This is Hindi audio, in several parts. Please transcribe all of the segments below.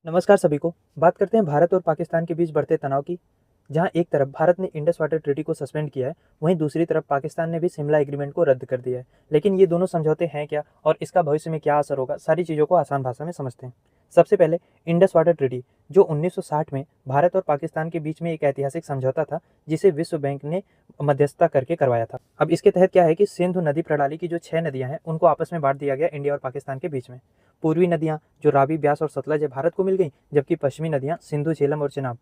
नमस्कार सभी को। बात करते हैं भारत और पाकिस्तान के बीच बढ़ते तनाव की। जहां एक तरफ भारत ने इंडस वाटर ट्रीटी को सस्पेंड किया है, वहीं दूसरी तरफ पाकिस्तान ने भी शिमला एग्रीमेंट को रद्द कर दिया है। लेकिन ये दोनों समझौते हैं क्या और इसका भविष्य में क्या असर होगा, सारी चीज़ों को आसान भाषा में समझते हैं। सबसे पहले इंडस वाटर ट्रीटी, जो 1960 में भारत और पाकिस्तान के बीच में एक ऐतिहासिक समझौता था, जिसे विश्व बैंक ने मध्यस्थता करके करवाया था। अब इसके तहत क्या है कि सिंधु नदी प्रणाली की जो 6 नदियां हैं, उनको आपस में बांट दिया गया इंडिया और पाकिस्तान के बीच में। पूर्वी नदियां जो रावी, ब्यास और सतलज है, भारत को मिल गई, जबकि पश्चिमी नदियां सिंधु, झेलम और चेनाब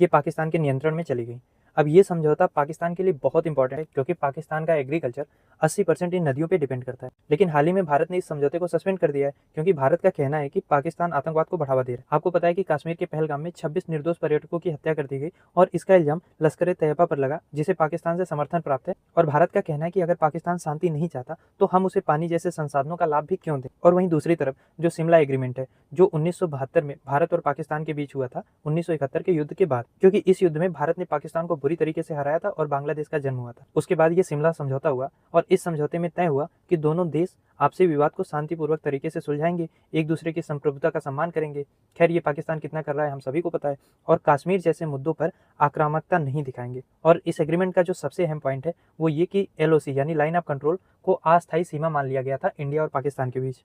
ये पाकिस्तान के नियंत्रण में चली गई। अब ये समझौता पाकिस्तान के लिए बहुत इंपॉर्टेंट है, क्योंकि पाकिस्तान का एग्रीकल्चर 80% इन नदियों पे डिपेंड करता है। लेकिन हाल ही में भारत ने इस समझौते को सस्पेंड कर दिया है, क्योंकि भारत का कहना है कि पाकिस्तान आतंकवाद को बढ़ावा दे रहा है। आपको पता है कि कश्मीर के पहलगाम में 26 निर्दोष पर्यटकों की हत्या कर दी गई और इसका इल्जाम लश्कर ए तैयबा पर लगा, जिसे पाकिस्तान से समर्थन प्राप्त है। और भारत का कहना है कि अगर पाकिस्तान शांति नहीं चाहता तो हम उसे पानी जैसे संसाधनों का लाभ भी क्यों दें। और वहीं दूसरी तरफ जो शिमला एग्रीमेंट है, जो 1972 में भारत और पाकिस्तान के बीच हुआ था, 1971 के युद्ध के बाद, क्योंकि इस युद्ध में भारत ने पाकिस्तान को बुरी तरीके से हराया था और बांग्लादेश का जन्म हुआ था। उसके बाद ये शिमला समझौता हुआ और इस समझौते में तय हुआ कि दोनों देश आपसी विवाद को शांतिपूर्वक तरीके से सुलझाएंगे, एक दूसरे की संप्रभुता का सम्मान करेंगे। खैर, ये पाकिस्तान कितना कर रहा है हम सभी को पता है, और कश्मीर जैसे मुद्दों पर आक्रामकता नहीं दिखाएंगे। और इस एग्रीमेंट का जो सबसे अहम पॉइंट है वो ये कि LOC यानी लाइन ऑफ कंट्रोल को अस्थायी सीमा मान लिया गया था इंडिया और पाकिस्तान के बीच।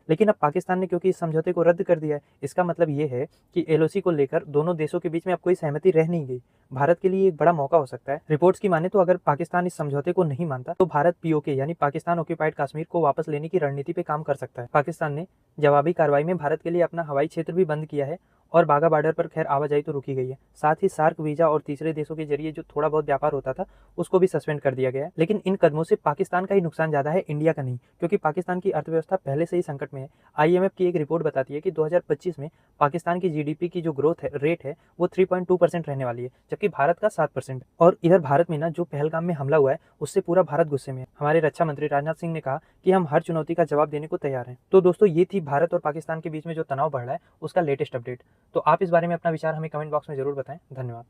लेकिन अब पाकिस्तान ने क्योंकि इस समझौते को रद्द कर दिया है, इसका मतलब ये है कि LOC को लेकर दोनों देशों के बीच में अब कोई सहमति रह नहीं गई। भारत के लिए एक बड़ा मौका हो सकता है। रिपोर्ट्स की माने तो अगर पाकिस्तान इस समझौते को नहीं मानता तो भारत POK यानी पाकिस्तान ऑक्यूपाइड कश्मीर को वापस लेने की रणनीति पे काम कर सकता है। पाकिस्तान ने जवाबी कार्रवाई में भारत के लिए अपना हवाई क्षेत्र भी बंद किया है और बाघा बॉर्डर पर खैर आवाजाही तो रुकी गई है। साथ ही सार्क वीजा और तीसरे देशों के जरिए जो थोड़ा बहुत व्यापार होता था, उसको भी सस्पेंड कर दिया गया है। लेकिन इन कदमों से पाकिस्तान का ही नुकसान ज्यादा है, इंडिया का नहीं, क्योंकि पाकिस्तान की अर्थव्यवस्था पहले से ही संकट में है। IMF की एक रिपोर्ट बताती है कि 2025 में पाकिस्तान की GDP की जो ग्रोथ रेट है वो 3.2% रहने वाली है, जबकि भारत का 7%। और इधर भारत में ना जो पहलगाम में हमला हुआ है, उससे पूरा भारत गुस्से में है। हमारे रक्षा मंत्री राजनाथ सिंह ने कहा कि हम हर चुनौती का जवाब देने को तैयार हैं। तो दोस्तों, ये थी भारत और पाकिस्तान के बीच में जो तनाव बढ़ रहा है उसका लेटेस्ट अपडेट। तो आप इस बारे में अपना विचार हमें कमेंट बॉक्स में जरूर बताएं। धन्यवाद।